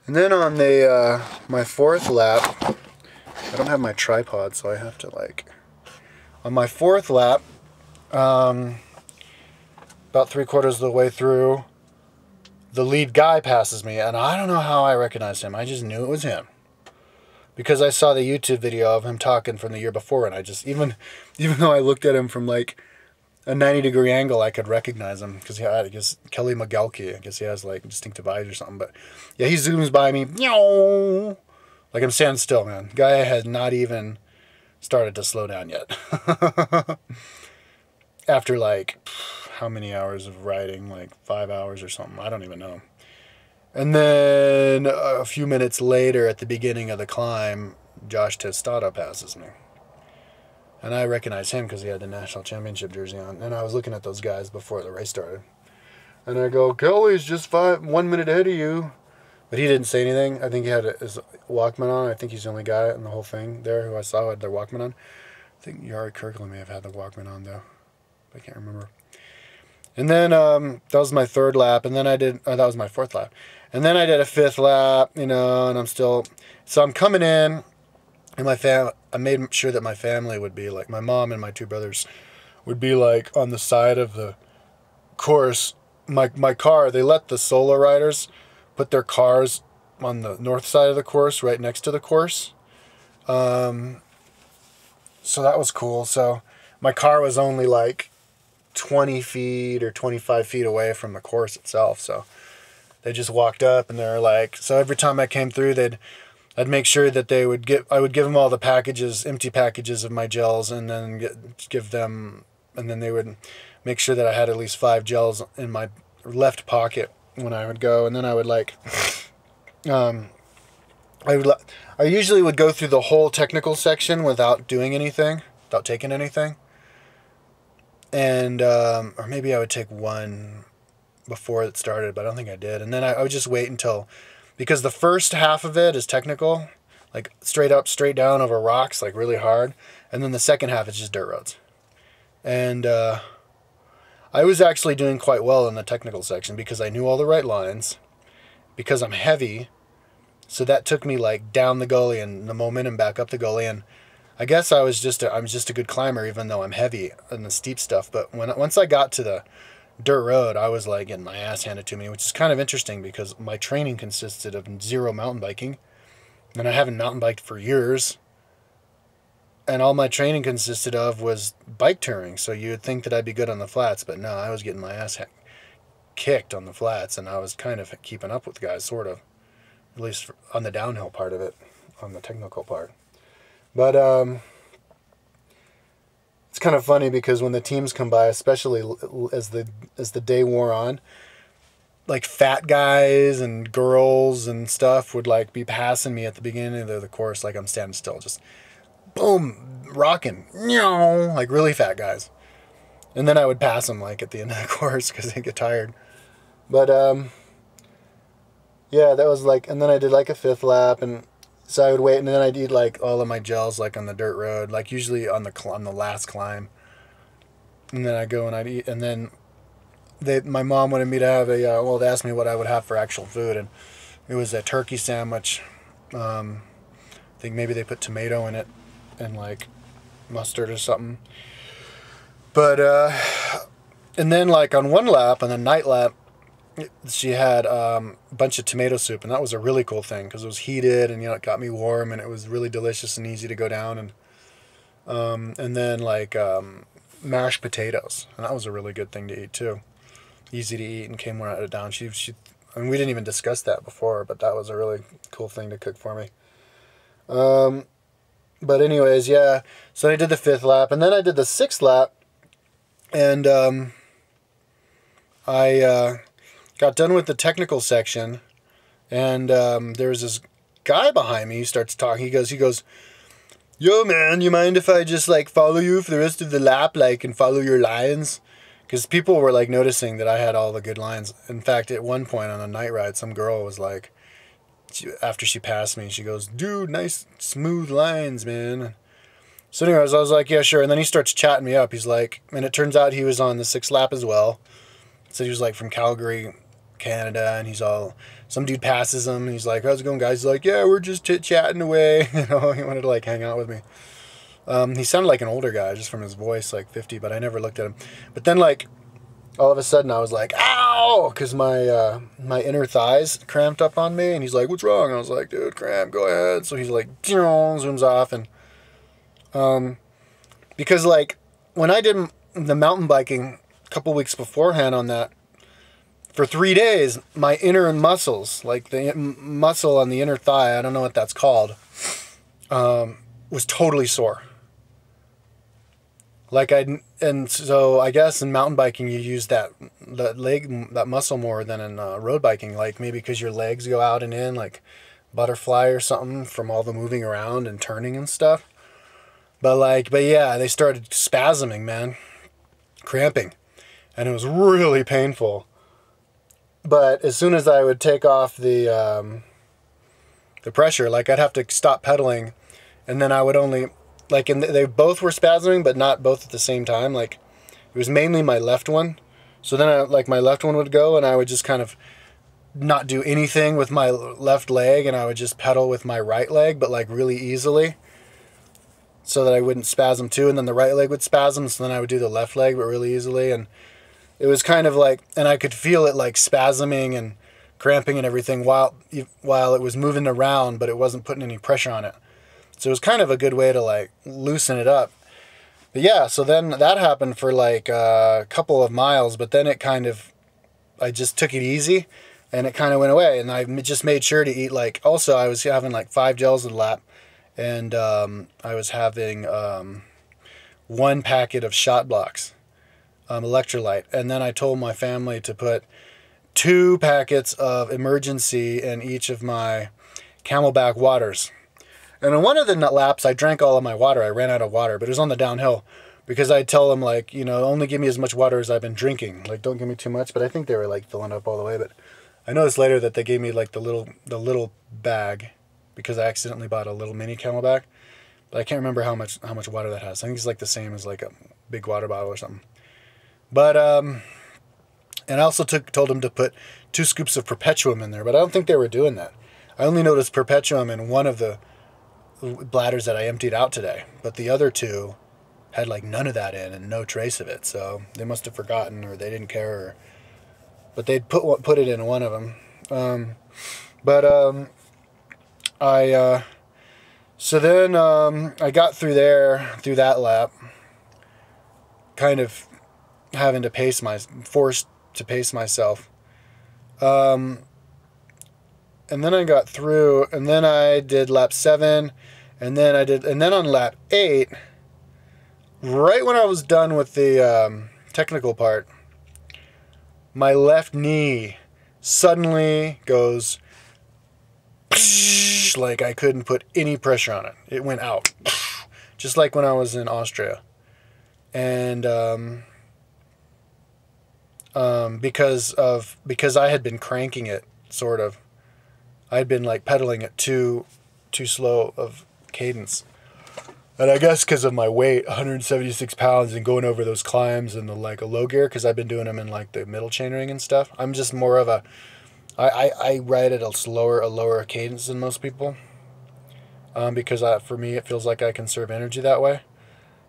And then on the my fourth lap, I don't have my tripod, so I have to like, on my fourth lap, about 3/4 of the way through, the lead guy passes me, and I don't know how I recognized him. I just knew it was him because I saw the YouTube video of him talking from the year before, and I just, even though I looked at him from like a 90-degree angle, I could recognize him because I guess Kelly McGelkey, I guess he has like distinctive eyes or something. But yeah, he zooms by me, like I'm standing still, man. Guy had not even started to slow down yet. After like how many hours of riding, like 5 hours or something, I don't even know. And then a few minutes later, at the beginning of the climb, Josh Testado passes me. And I recognize him because he had the national championship jersey on. And I was looking at those guys before the race started. And I go, Kelly's just 1 minute ahead of you. But he didn't say anything. I think he had his Walkman on. I think he's the only guy in the whole thing there who I saw had their Walkman on. I think Yari Kirkland may have had the Walkman on, though. I can't remember. And then that was my third lap. And then I did, that was my fourth lap. And then I did a fifth lap, you know, and I'm still, so I'm coming in. And I made sure that my family would be like, my mom and my two brothers would be like on the side of the course. My car, they let the solo riders put their cars on the north side of the course, right next to the course. So that was cool. So my car was only like 20 feet or 25 feet away from the course itself. So they just walked up and they were like, so every time I came through, I'd make sure that I would give them all the packages, empty packages of my gels, and then give them, and then they would make sure that I had at least 5 gels in my left pocket when I would go. And then I would like, I usually would go through the whole technical section without doing anything, without taking anything. And, or maybe I would take one before it started, but I don't think I did. And then I would just wait until, because the first half of it is technical, like straight up, straight down over rocks, like really hard. And then the second half is just dirt roads. And I was actually doing quite well in the technical section because I knew all the right lines, because I'm heavy. So that took me like down the gully and the momentum back up the gully. And I guess I'm just a good climber, even though I'm heavy in the steep stuff. But once I got to the dirt road, I was like getting my ass handed to me, which is kind of interesting because my training consisted of 0 mountain biking, and I haven't mountain biked for years, and all my training consisted of was bike touring. So you would think that I'd be good on the flats, but no, I was getting my ass kicked on the flats, and I was kind of keeping up with the guys, sort of, at least on the downhill part of it, on the technical part. But it's kind of funny because when the teams come by, especially as the day wore on, like fat guys and girls and stuff would like be passing me at the beginning of the course, like I'm standing still, just boom, rocking, like really fat guys. And then I would pass them like at the end of the course because they get tired. But yeah, that was like, and then I did like a fifth lap, and so I would wait, and then I'd eat like all of my gels like on the dirt road, like usually on the last climb. And then I'd go and I'd eat, and then my mom wanted me to have they asked me what I would have for actual food, and it was a turkey sandwich. I think maybe they put tomato in it and like mustard or something. But and then like on one lap, on the night lap, she had a bunch of tomato soup, and that was a really cool thing because it was heated, and it got me warm, and it was really delicious and easy to go down. And then like mashed potatoes, and that was a really good thing to eat too, easy to eat, and came right down. She I mean, we didn't even discuss that before, but that was a really cool thing to cook for me. But anyways, yeah, so I did the fifth lap, and then I did the sixth lap, and I got done with the technical section, and there was this guy behind me who starts talking. He goes, yo, man, you mind if I just, like, follow you for the rest of the lap, like, and follow your lines? Because people were, like, noticing that I had all the good lines. In fact, at one point on a night ride, some girl was like, after she passed me, she goes, dude, nice, smooth lines, man. So anyways, I was like, yeah, sure. And then he starts chatting me up. He's like, and it turns out he was on the sixth lap as well. So he was, like, from Calgary, Canada, and some dude passes him, and he's like, how's it going, guys? He's like, yeah, we're just chit-chatting away. He wanted to like hang out with me. He sounded like an older guy just from his voice, like 50, but I never looked at him. But then like all of a sudden I was like, ow, because my inner thighs cramped up on me, and he's like, what's wrong? I was like, dude, cramp, go ahead. So he's like, zooms off, and because like when I did the mountain biking a couple weeks beforehand on that, for 3 days, my inner muscles, like the muscle on the inner thigh, I don't know what that's called, was totally sore. And so I guess in mountain biking you use that muscle more than in road biking, like maybe because your legs go out and in like butterfly or something from all the moving around and turning and stuff. But yeah, they started spasming, man, cramping, and it was really painful. But as soon as I would take off the pressure, like I'd have to stop pedaling, and then I would only, like, and they both were spasming, but not both at the same time. Like, it was mainly my left one. So then my left one would go, and I would just kind of not do anything with my left leg, and I would just pedal with my right leg, but like really easily, so that I wouldn't spasm too. And then the right leg would spasm, so then I would do the left leg, but really easily. And it was kind of like, and I could feel it like spasming and cramping and everything while it was moving around, but it wasn't putting any pressure on it. So it was kind of a good way to like loosen it up. But yeah, so then that happened for like a couple of miles, but then I just took it easy, and it kind of went away. And I just made sure to eat, like, also I was having like 5 gels a lap, and I was having 1 packet of shot blocks. Electrolyte, and then I told my family to put 2 packets of emergency in each of my Camelback waters. And on one of the laps, I drank all of my water. I ran out of water, but it was on the downhill, because I'd tell them, like, only give me as much water as I've been drinking. Like, don't give me too much. But I think they were like filling up all the way. But I noticed later that they gave me like the little bag, because I accidentally bought a little mini Camelback. But I can't remember how much water that has. I think it's like the same as like a big water bottle or something. But, and I also told them to put 2 scoops of Perpetuum in there, but I don't think they were doing that. I only noticed Perpetuum in one of the bladders that I emptied out today, but the other 2 had like none of that in and no trace of it. So they must have forgotten, or they didn't care, but they'd put it in one of them. So then I got through that lap, kind of having to forced to pace myself. And then I got through, and then I did lap 7, and then on lap 8, right when I was done with the technical part, my left knee suddenly goes like I couldn't put any pressure on it. It went out, just like when I was in Austria. And because I had been cranking it, sort of. I'd been like pedaling it too slow of cadence. And I guess because of my weight, 176 pounds, and going over those climbs in the like a low gear, because I've been doing them in like the middle chainring and stuff. I'm just more of I ride at a lower cadence than most people. Because for me it feels like I conserve energy that way.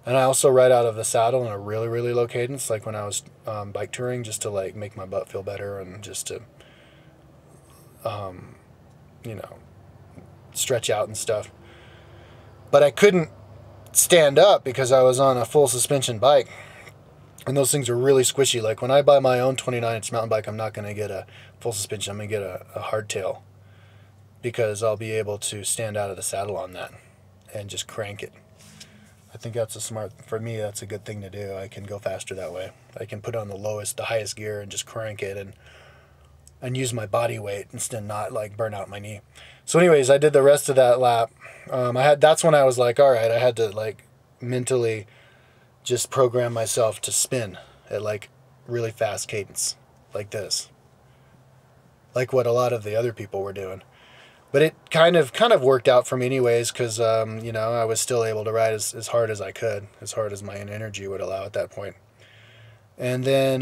And I also ride out of the saddle in a really, really low cadence, like when I was bike touring, just to like make my butt feel better, and just to stretch out and stuff. But I couldn't stand up because I was on a full suspension bike, and those things are really squishy. Like when I buy my own 29-inch mountain bike, I'm not going to get a full suspension. I'm going to get a hardtail, because I'll be able to stand out of the saddle on that and just crank it. I think for me, that's a good thing to do. I can go faster that way. I can put on the highest gear and just crank it and use my body weight instead, not like burn out my knee. So anyways, I did the rest of that lap. That's when I was like, all right, I had to like mentally just program myself to spin at like really fast cadence, like this, like what a lot of the other people were doing. But it kind of worked out for me anyways, because I was still able to ride as hard as I could, as hard as my energy would allow at that point. And then,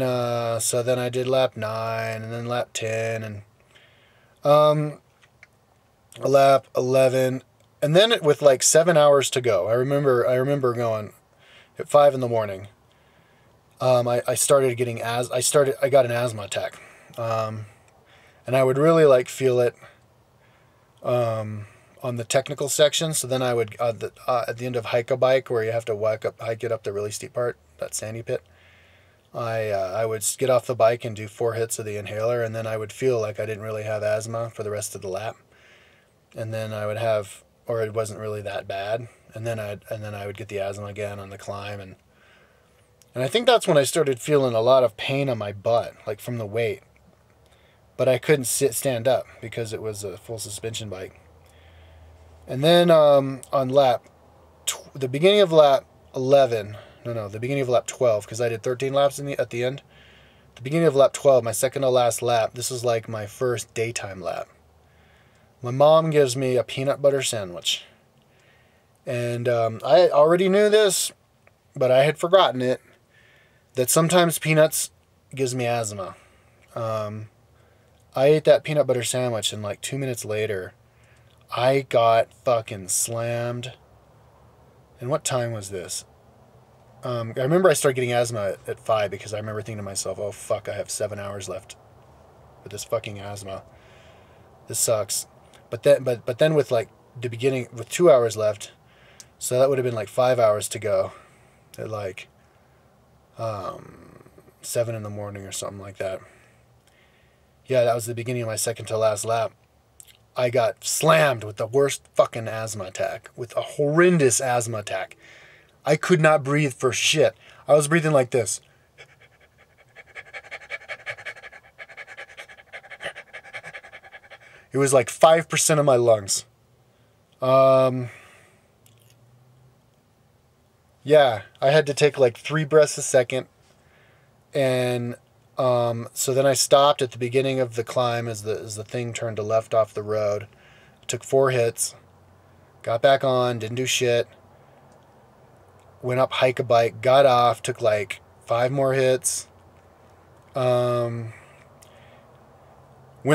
so then I did lap 9, and then lap 10, and um, lap 11, and then with like 7 hours to go, I remember going at 5 in the morning. I started getting I got an asthma attack, and I would really like feel it on the technical section. So then I would at the end of hike a bike, where you have to hike it up the really steep part, that sandy pit. I would get off the bike and do 4 hits of the inhaler, and then I would feel like I didn't really have asthma for the rest of the lap. And then I would have, or it wasn't really that bad. And then I would get the asthma again on the climb, and I think that's when I started feeling a lot of pain on my butt, like from the weight. But I couldn't stand up because it was a full suspension bike. And then on the beginning of lap 11, the beginning of lap 12, because I did 13 laps at the end. The beginning of lap 12, my second to last lap, this is like my first daytime lap. My mom gives me a peanut butter sandwich. And I already knew this, but I had forgotten it, that sometimes peanuts gives me asthma. I ate that peanut butter sandwich, and like 2 minutes later, I got fucking slammed. And what time was this? I remember I started getting asthma at 5, because I remember thinking to myself, oh fuck, I have 7 hours left with this fucking asthma. This sucks. But then with like the beginning, with 2 hours left, so that would have been like 5 hours to go at like 7 in the morning or something like that. Yeah, that was the beginning of my second to last lap. I got slammed with the worst fucking asthma attack, with a horrendous asthma attack. I could not breathe for shit. I was breathing like this. It was like 5% of my lungs. Yeah, I had to take like 3 breaths a second. And so then I stopped at the beginning of the climb as the thing turned to left off the road. Took 4 hits. Got back on, didn't do shit. Went up, hike a bike, got off, took like 5 more hits. Went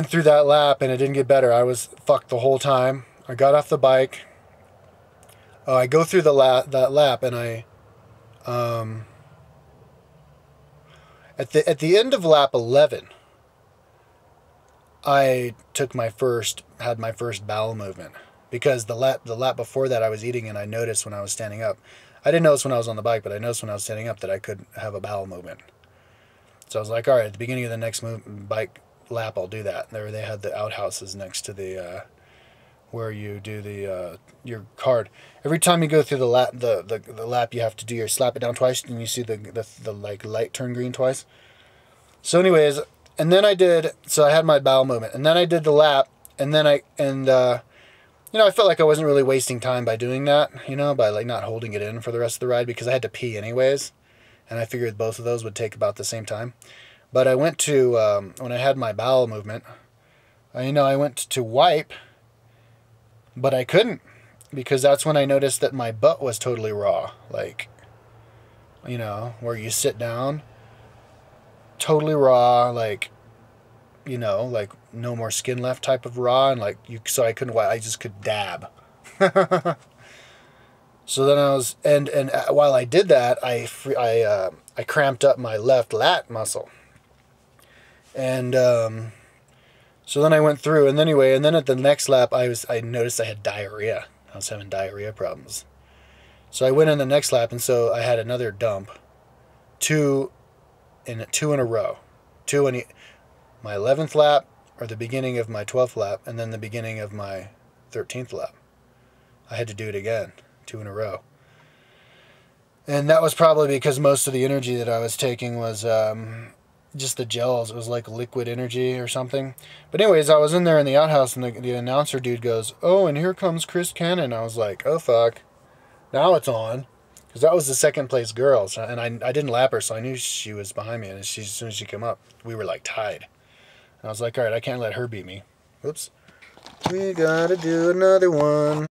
through that lap, and it didn't get better. I was fucked the whole time. I got off the bike. I go through that lap, and I at the end of lap 11, I had my first bowel movement, because the lap before that I was eating, and I noticed when I was standing up. I didn't notice when I was on the bike, but I noticed when I was standing up that I could have a bowel movement. So I was like, all right, at the beginning of the next bike lap, I'll do that. There they had the outhouses next to the where you do your card. Every time you go through the lap, you have to do your slap it down twice, and you see the like light turn green twice. So anyways, and then I had my bowel movement, and then I did the lap, and then I felt like I wasn't really wasting time by doing that, by like not holding it in for the rest of the ride, because I had to pee anyways, and I figured both of those would take about the same time. But I went to when I had my bowel movement, I went to wipe, but I couldn't, because that's when I noticed that my butt was totally raw, like, where you sit down, totally raw, like, like no more skin left type of raw, and so I couldn't, I just could dab. So then I was, and while I did that, I cramped up my left lat muscle, and so then I went through, and then at the next lap, I noticed I had diarrhea. I was having diarrhea problems. So I went in the next lap, and so I had another dump, 2 in a row, my 11th lap, or the beginning of my 12th lap, and then the beginning of my 13th lap. I had to do it again, 2 in a row. And that was probably because most of the energy that I was taking was just the gels. It was like liquid energy or something. But anyways, I was in there in the outhouse, and the announcer dude goes, "Oh, and here comes Chris Cannon." I was like, oh fuck, now it's on. Because that was the second place girl, and I didn't lap her, so I knew she was behind me, and as soon as she came up, we were like tied. And I was like, all right, I can't let her beat me. Oops. We gotta do another one.